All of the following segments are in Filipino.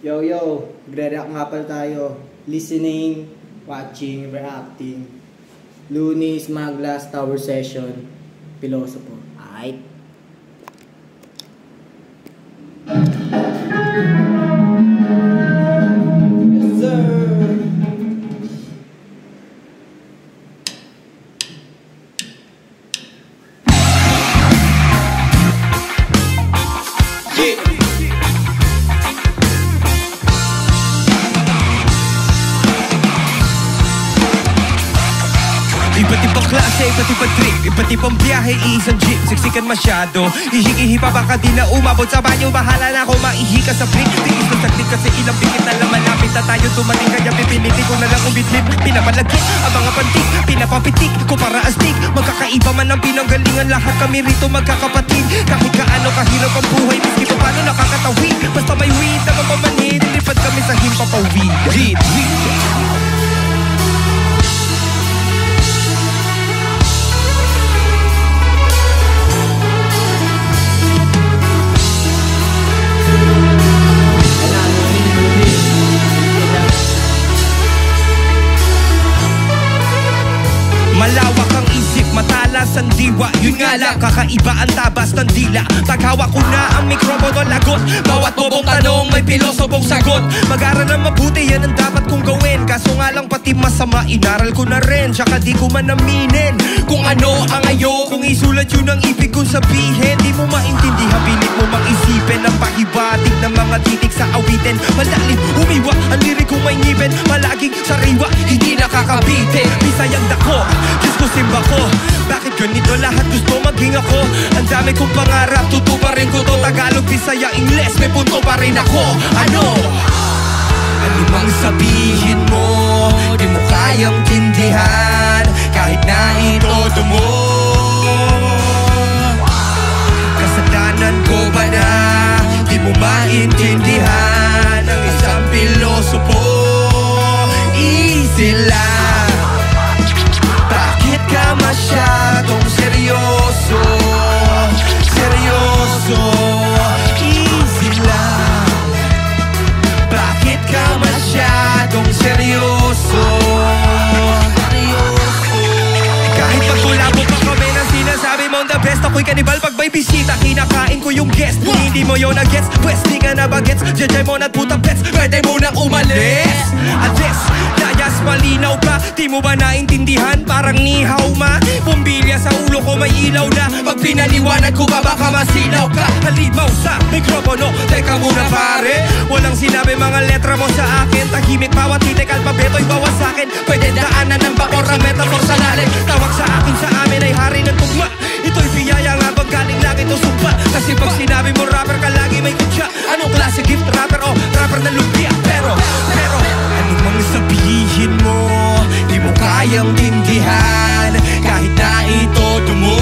Yo, yo! Magre-react nga pala tayo. Listening, watching, reacting. Looney's Maglas Tower Session. Pilosopo. Aight. Yes, sir! Iba't ibang klase, iba't ibang trip, iba't ibang biyahe, iisang jeep. Siksikan masyado, ihi-ihi pa baka di na umabot sa banyo. Bahala na ako maihi ka sa flip. Tiis na saglit kasi ilang pikit na lang malapit na tayo dumating. Kaya pipilitin ko na lang umitlip. Pinapalagkit ang mga pantik, pinapapitik ko para astig. Magkakaiba man ang pinanggalingan, lahat kami rito magkakapatid. Kahit kaano kahirap ang buhay, miski pa paano nakakatawid. Basta may weed na mapamanhin, lilipad kami sa himpapawid. Read. Malawak ang isip, matalas ang diwa. Yun nga lang, kakaiba ang tabas ng dila. Paghawak ko na ang mikropono, lagot. Bawat bobong tanong, may pilosopong sagot. Mag-aral na mabuti, yan ang dapat kong gawin. Kaso nga lang pati masama, inaral ko na rin. Tsaka di ko man aminin kung ano ang ayo. Kung isulat yun ang ibig kong sabihin, di mo maintindihan, pilit mo mang isipin ang pahibatig ng mga titik sa awitin. Malalim, umiwa, ang lirik kong may ngipin. Malaging sariwa, hindi nakakabitin. Bisayang dako, Diyos ko simba ko. Bakit ganito lahat gusto maging ako? Ang dami kong pangarap, tutuparin ko to. Tagalog, Bisaya, Ingles, may punto pa rin ako. Ano mang sabihin mo, di mo kayang tindihan. Kahit na itodo mo, kasalanan ko ba na di mo maintindihan ang isang pilosopo? Easy lang. Bakit ka masyadong seryoso? Seryoso, easy lang. Bakit ka masyadong seryoso? Seryoso. Kahit pagkulabot pa kami na sinasabi mong the best, ako'y kanibal pag may bisita. Kinakain ko yung guest. Kung hindi mo yun na gets, pwes di ka na bagets. Jajay mo na't putang pets, pwede mo nang umalis. Address, layas malinaw pa. Di mo ba naintindihan? Parang nihaw ma. Pumbilya sa ulo ko may ilaw na. Pag pinaliwanag ko ba baka masilaw ka? Halimaw sa mikropono, teka muna pare. Walang sinabi mga letra mo sa akin. Tahimik bawat titik, alpabeto'y bawas sa'kin. Pwede daanan ng bakor ang metaphor sa lalim. Tawag sa akin sa amin ay hari ng tugma. Ito'y biyaya nga bang galing langit o sumpa? Kasi pag sinabi mo rapper ka lagi may kutya. Anong klase gift? Rapper o rapper na lumpia? Pero ano mang sabihin mo, di mo kayang tindihan. Kahit na itodo mo,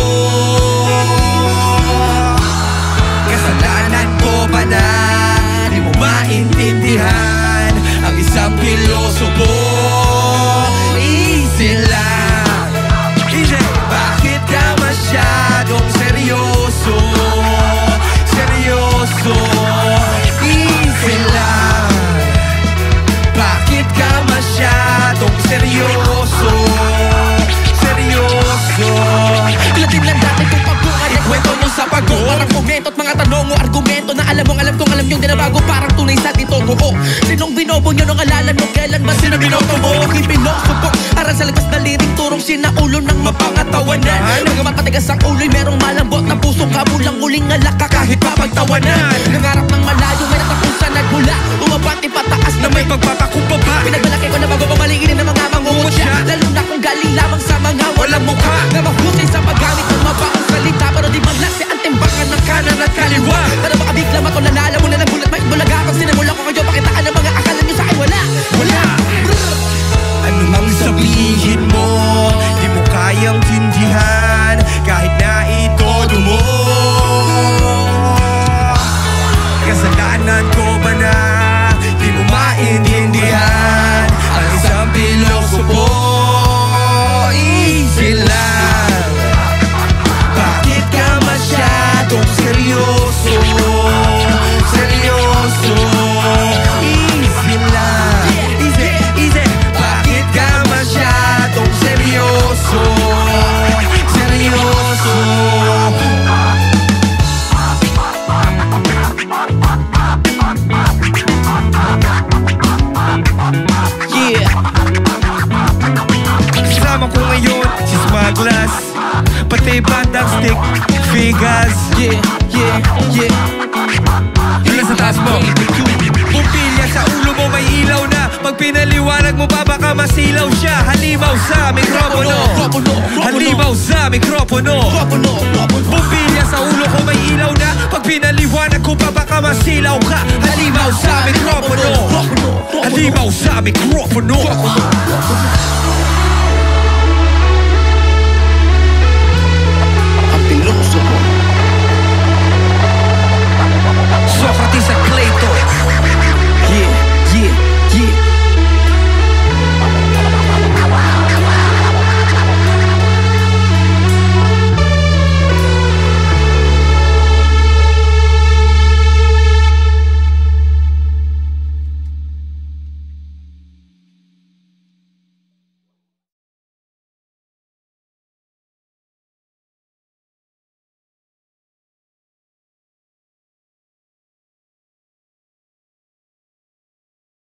kasalanan ko ba na di mo maintindihan ang isang pilosopo? Easy lang. Bakit ka masyadong seryoso? Seryoso, easy lang. Bakit ka masyadong seryoso? Seryoso. Latin lang dati kung pagbuhay ikwento mo sa paggo. Parang komento at mga tanong o argumento na alam kong alam yung dinabago. Parang tunay sa dito buo. Sinong binobo nyo nung alalan mo? Kailan ba sino binoto mo? Aking pinosupok aral sa lipas na liring turong sinaulo ng mapangatawanan. Mga matigas ang ulo'y merong malambot na pusong kabulang muling alaka kahit papagtawanan. Nangarap ng malayo may natapusan naghula. Umabati pataas na may pagpapakumbaba. Pinagmalaki ko na bago pamaliinin ng mga mangungutya. Lalo na kung galing lamang sa mga walang mukha na mahusay sa paggamit ng mabaong salita. Pero di maglasi ang timbangan ng kanan at kaliwa. Para makabigla matunanala mo na ng bulat may bulaga. Pag sinimula ko kayo pakitaan ang mga akala nyo sa akin wala. Ano mang sabihin mo, di mo kayang tindihan. Kahit na itodo mo, kasalanan ko Pag pinaliwanag mo pa baka masilaw siya. Halimaw sa mikropono, halimaw sa mikropono. Bumbilya sa ulo ko may ilaw na. Pag pinaliwanag ko pa baka masilaw ka. Halimaw sa mikropono, halimaw sa mikropono.